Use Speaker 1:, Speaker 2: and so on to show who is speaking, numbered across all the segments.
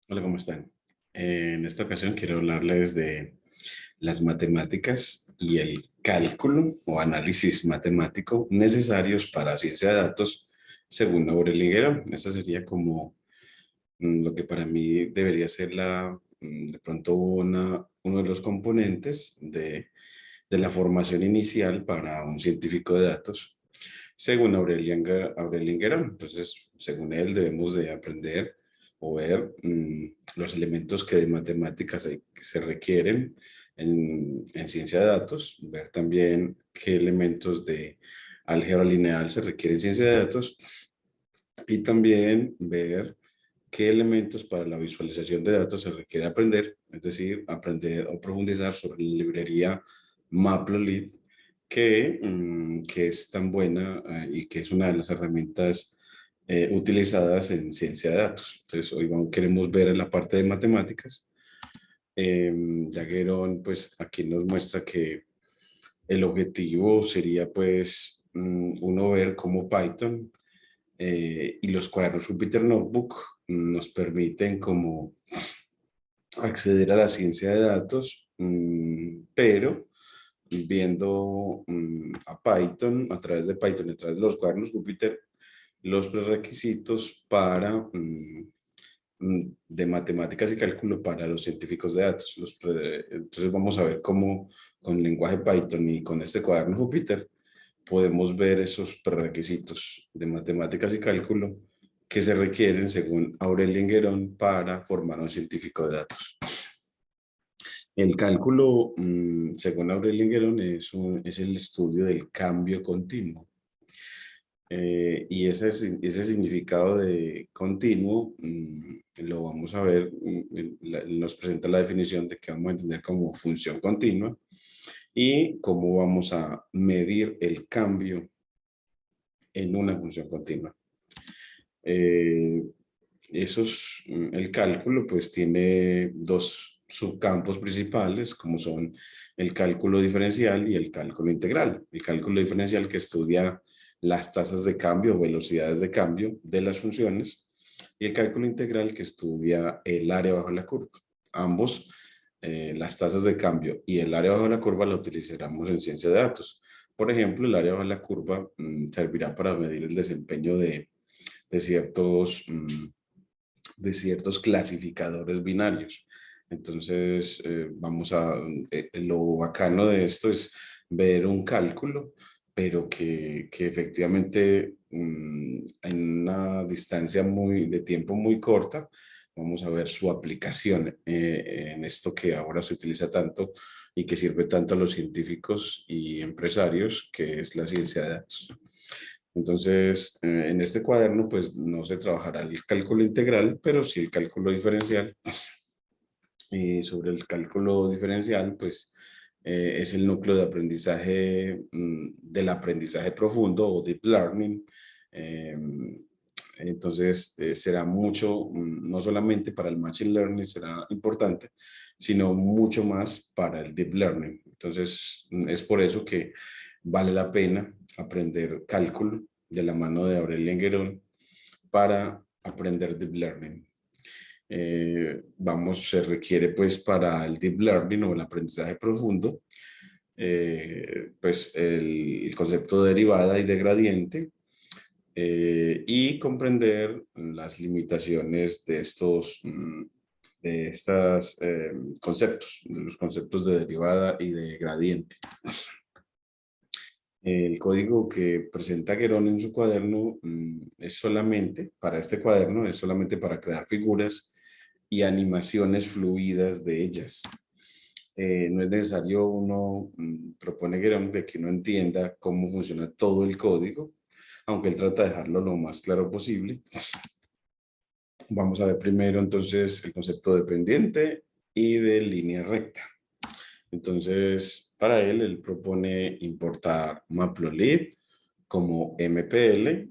Speaker 1: Hola, ¿cómo están? En esta ocasión quiero hablarles de las matemáticas y el cálculo o análisis matemático necesarios para ciencia de datos según Aurel Liguero. Esta sería como lo que para mí debería ser de pronto uno de los componentes de la formación inicial para un científico de datos según Aurel Linguero. Entonces, según él, debemos de aprender o ver los elementos que de matemáticas que se requieren en ciencia de datos, ver también qué elementos de álgebra lineal se requieren en ciencia de datos y también ver qué elementos para la visualización de datos se requiere aprender, es decir, aprender o profundizar sobre la librería Matplotlib, que es tan buena y que es una de las herramientas utilizadas en ciencia de datos. Entonces, hoy queremos ver en la parte de matemáticas. Jagueron, pues aquí nos muestra que el objetivo sería, pues, uno ver cómo Python y los cuadernos Jupyter Notebook nos permiten como acceder a la ciencia de datos, pero viendo a Python, a través de Python, a través de los cuadernos Jupyter, los prerequisitos de matemáticas y cálculo para los científicos de datos. Entonces vamos a ver cómo con el lenguaje Python y con este cuaderno Jupyter podemos ver esos prerequisitos de matemáticas y cálculo que se requieren según Aurel Linguerón para formar un científico de datos. El cálculo, según Aurel Linguerón, es el estudio del cambio continuo. Y ese significado de continuo lo vamos a ver, nos presenta la definición de que vamos a entender como función continua y cómo vamos a medir el cambio en una función continua. Eh, el cálculo pues tiene dos subcampos principales, como son el cálculo diferencial y el cálculo integral. El cálculo diferencial que estudia las tasas de cambio o velocidades de cambio de las funciones y el cálculo integral que estudia el área bajo la curva. Ambos, las tasas de cambio y el área bajo la curva, lo utilizaremos en ciencia de datos. Por ejemplo, el área bajo la curva servirá para medir el desempeño de ciertos, de ciertos clasificadores binarios. Entonces, lo bacano de esto es ver un cálculo, pero que efectivamente en una distancia de tiempo muy corta, vamos a ver su aplicación en esto que ahora se utiliza tanto y que sirve tanto a los científicos y empresarios, que es la ciencia de datos. Entonces, en este cuaderno, pues no se trabajará el cálculo integral, pero sí el cálculo diferencial. Y sobre el cálculo diferencial, pues es el núcleo de aprendizaje, del aprendizaje profundo o deep learning. Eh, entonces, será mucho, no solamente para el machine learning será importante, sino mucho más para el deep learning. Entonces, es por eso que vale la pena aprender cálculo de la mano de Aurélien Enguerón para aprender deep learning. Se requiere pues para el deep learning o el aprendizaje profundo, pues el concepto de derivada y de gradiente, y comprender las limitaciones de estos conceptos, de los conceptos de derivada y de gradiente. El código que presenta Guerón en su cuaderno es solamente, para este cuaderno, es solamente para crear figuras y animaciones fluidas de ellas. No es necesario propone Guerón de que uno entienda cómo funciona todo el código, aunque él trata de dejarlo lo más claro posible. Vamos a ver primero entonces el concepto de pendiente y de línea recta. Entonces, para él propone importar Matplotlib como MPL,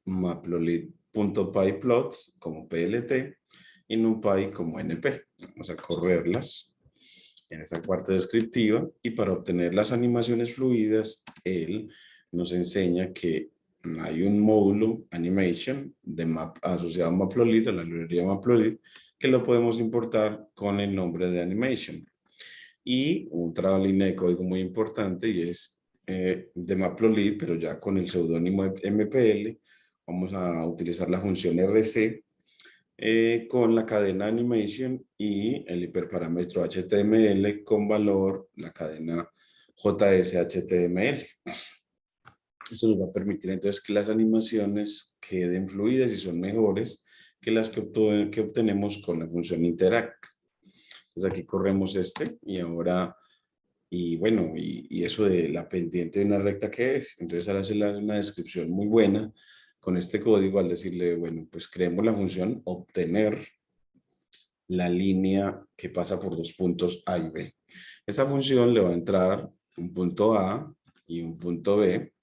Speaker 1: matplotlib.pyplot como PLT y NumPy como NP. Vamos a correrlas en esta parte descriptiva y para obtener las animaciones fluidas, él nos enseña que hay un módulo animation asociado a Matplotlib, a la librería Matplotlib, que lo podemos importar con el nombre de animation. Y otra línea de código muy importante y es de Matplotlib, pero ya con el seudónimo MPL, vamos a utilizar la función RC con la cadena animation y el hiperparámetro HTML con valor, la cadena JS-HTML. Eso nos va a permitir entonces que las animaciones queden fluidas y son mejores que las que obtenemos con la función interact. Entonces aquí corremos y ahora, y bueno, y eso de la pendiente de una recta, ¿qué es? Entonces ahora se le da una descripción muy buena con este código al decirle, bueno, pues creemos la función obtener la línea que pasa por dos puntos A y B. Esta función le va a entrar un punto A y un punto B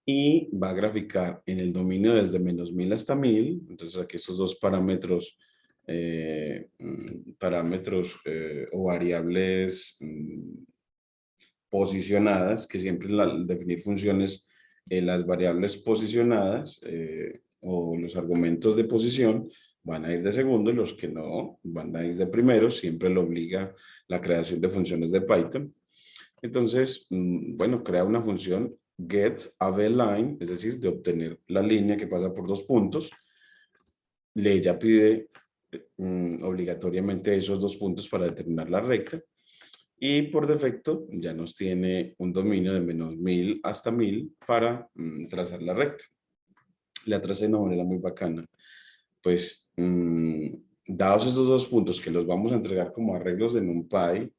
Speaker 1: y va a graficar en el dominio desde -1000 hasta 1000. Entonces aquí estos dos parámetros, o variables posicionadas, que siempre al definir funciones, las variables posicionadas o los argumentos de posición van a ir de segundo y los que no van a ir de primero. Siempre lo obliga la creación de funciones de Python. Entonces, bueno, crea una función getABLine, es decir, de obtener la línea que pasa por dos puntos. Le ya pide obligatoriamente esos dos puntos para determinar la recta. Y por defecto ya nos tiene un dominio de -1000 hasta 1000 para trazar la recta. La traza de una manera muy bacana. Pues, dados estos dos puntos que los vamos a entregar como arreglos de NumPy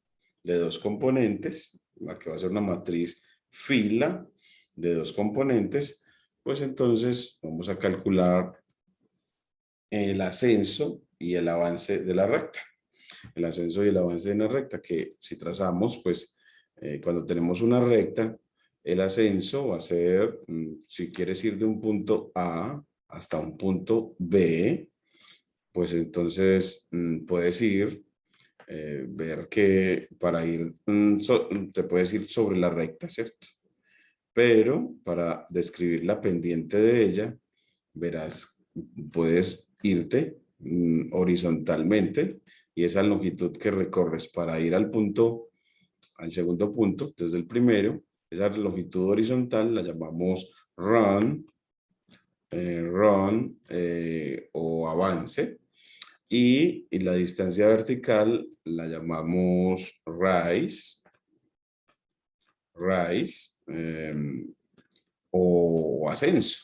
Speaker 1: de dos componentes, la que va a ser una matriz fila de dos componentes, pues entonces vamos a calcular el ascenso y el avance de la recta. El ascenso y el avance de una recta, que si trazamos, pues cuando tenemos una recta, el ascenso va a ser, si quieres ir de un punto A hasta un punto B, pues entonces puedes ir, ver que para ir, te puedes ir sobre la recta, ¿cierto? Pero para describir la pendiente de ella, verás, puedes irte horizontalmente y esa longitud que recorres para ir al punto, al segundo punto, desde el primero, esa longitud horizontal la llamamos run, o avance, y la distancia vertical la llamamos rise, o ascenso.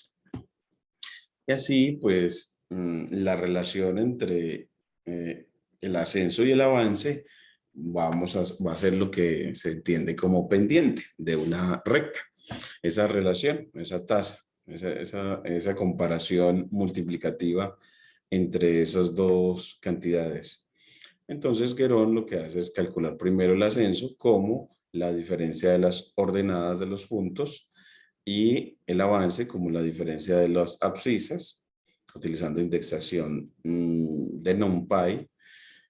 Speaker 1: Y así, pues, la relación entre el ascenso y el avance va a ser lo que se entiende como pendiente de una recta. Esa relación, esa tasa, esa comparación multiplicativa entre esas dos cantidades. Entonces, Guerón lo que hace es calcular primero el ascenso como la diferencia de las ordenadas de los puntos y el avance como la diferencia de las abscisas, utilizando indexación de NumPy,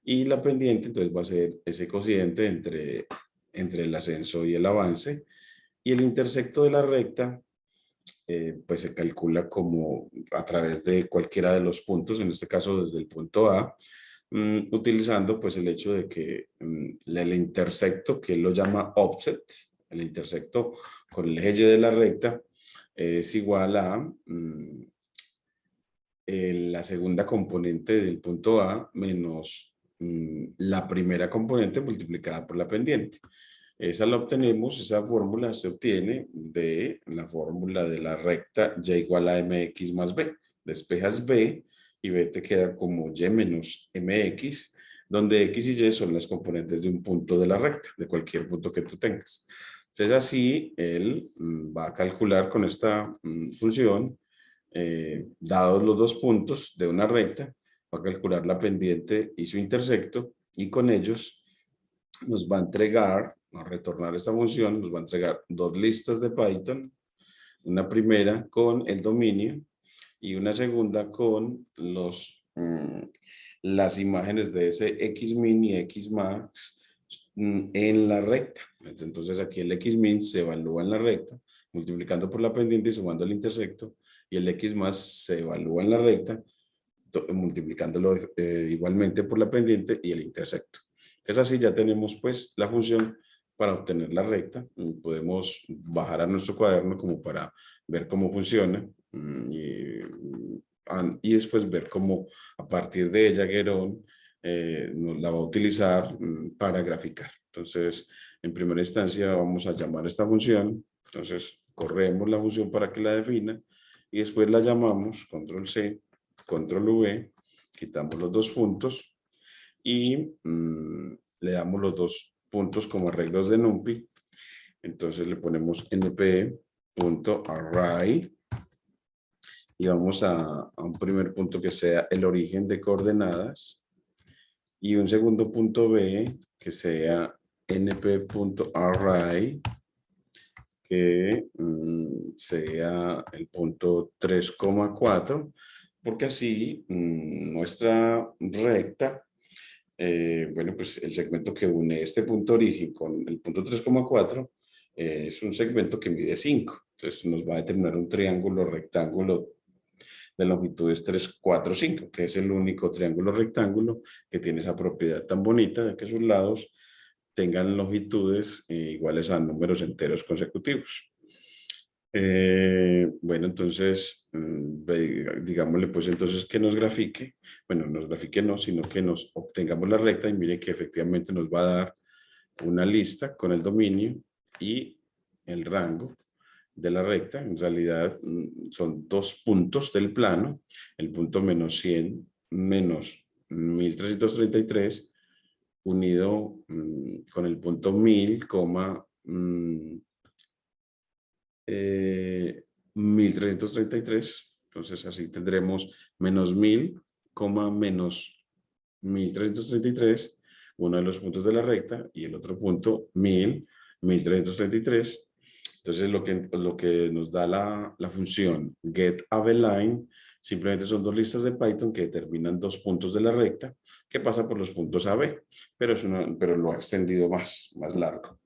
Speaker 1: y la pendiente entonces va a ser ese cociente entre el ascenso y el avance, y el intersecto de la recta pues se calcula como a través de cualquiera de los puntos, en este caso desde el punto A, utilizando pues el hecho de que el intersecto, que él lo llama offset, el intersecto con el eje de la recta, es igual a la segunda componente del punto A menos la primera componente multiplicada por la pendiente. Esa la obtenemos, esa fórmula se obtiene de la fórmula de la recta y igual a mx más b. Despejas b y b te queda como y menos mx, donde x y y son las componentes de un punto de la recta, de cualquier punto que tú tengas. Entonces así él va a calcular con esta función, dados los dos puntos de una recta, va a calcular la pendiente y su intersecto, y con ellos nos va a entregar, a retornar esta función, nos va a entregar dos listas de Python, una primera con el dominio y una segunda con las imágenes de ese xmin y xmax en la recta. Entonces aquí el xmin se evalúa en la recta multiplicando por la pendiente y sumando el intersecto, y el x más se evalúa en la recta, multiplicándolo igualmente por la pendiente y el intersecto. Es así, ya tenemos pues la función para obtener la recta. Podemos bajar a nuestro cuaderno como para ver cómo funciona y después ver cómo a partir de ella Guerón nos la va a utilizar para graficar. Entonces, en primera instancia vamos a llamar esta función. Entonces, corremos la función para que la defina y después la llamamos, control C, control V, quitamos los dos puntos y le damos los dos puntos como arreglos de NumPy. Entonces le ponemos np.array y vamos a un primer punto que sea el origen de coordenadas y un segundo punto B que sea np.array que sea el punto 3,4 porque así nuestra recta, bueno, pues el segmento que une este punto origen con el punto 3,4 es un segmento que mide 5. Entonces nos va a determinar un triángulo rectángulo de longitudes 3, 4, 5, que es el único triángulo rectángulo que tiene esa propiedad tan bonita de que sus lados tengan longitudes iguales a números enteros consecutivos. Bueno, entonces, digámosle pues entonces que nos grafique, bueno, nos grafique no, sino que nos obtengamos la recta y mire que efectivamente nos va a dar una lista con el dominio y el rango de la recta. En realidad son dos puntos del plano, el punto menos 100 menos 1333 unido con el punto 1000, 1333, entonces así tendremos menos 1000, menos 1333, uno de los puntos de la recta, y el otro punto 1000, 1333. Entonces lo que nos da la función getAbline simplemente son dos listas de Python que determinan dos puntos de la recta que pasa por los puntos AB, pero lo ha extendido más largo.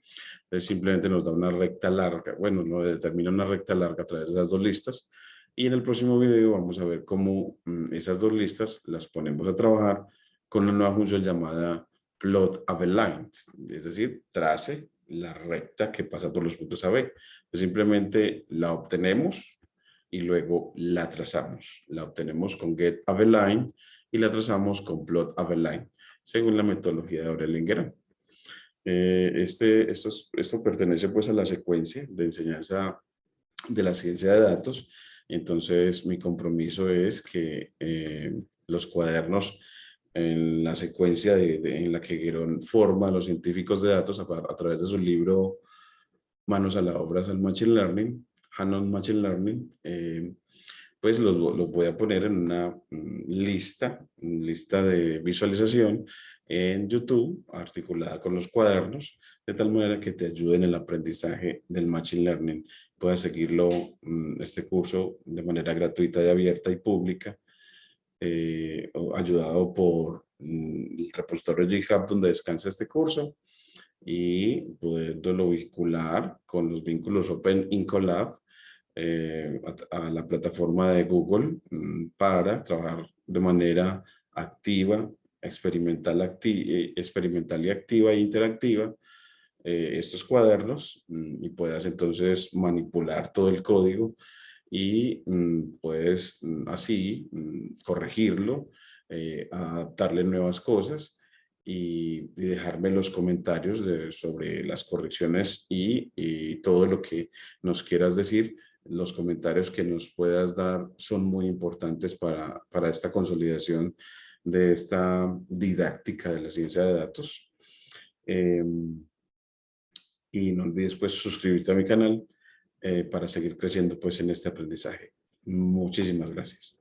Speaker 1: Entonces simplemente nos da una recta larga, bueno, nos determina una recta larga a través de esas dos listas. Y en el próximo video vamos a ver cómo esas dos listas las ponemos a trabajar con una nueva función llamada plotAbline, es decir, trace la recta que pasa por los puntos AB. Pues simplemente la obtenemos y luego la trazamos. La obtenemos con getAbline y la trazamos con plotAbline, según la metodología de Aurel-Lingueron. Esto pertenece pues a la secuencia de enseñanza de la ciencia de datos. Entonces mi compromiso es que los cuadernos en la secuencia en la que Guerón forma a los científicos de datos a través de su libro Manos a la obra al Machine Learning, Hands-on Machine Learning, pues los voy a poner en una lista de visualización en YouTube, articulada con los cuadernos, de tal manera que te ayuden en el aprendizaje del Machine Learning. Puedes seguirlo, este curso, de manera gratuita y abierta y pública, ayudado por el repositorio GitHub donde descansa este curso y poderlo vincular con los vínculos Open Incolab a la plataforma de Google para trabajar de manera activa, experimental y activa e interactiva estos cuadernos y puedas entonces manipular todo el código y puedes así corregirlo, adaptarle nuevas cosas y dejarme los comentarios sobre las correcciones y todo lo que nos quieras decir. Los comentarios que nos puedas dar son muy importantes para esta consolidación de esta didáctica de la ciencia de datos. Y no olvides pues suscribirte a mi canal para seguir creciendo pues en este aprendizaje. Muchísimas gracias.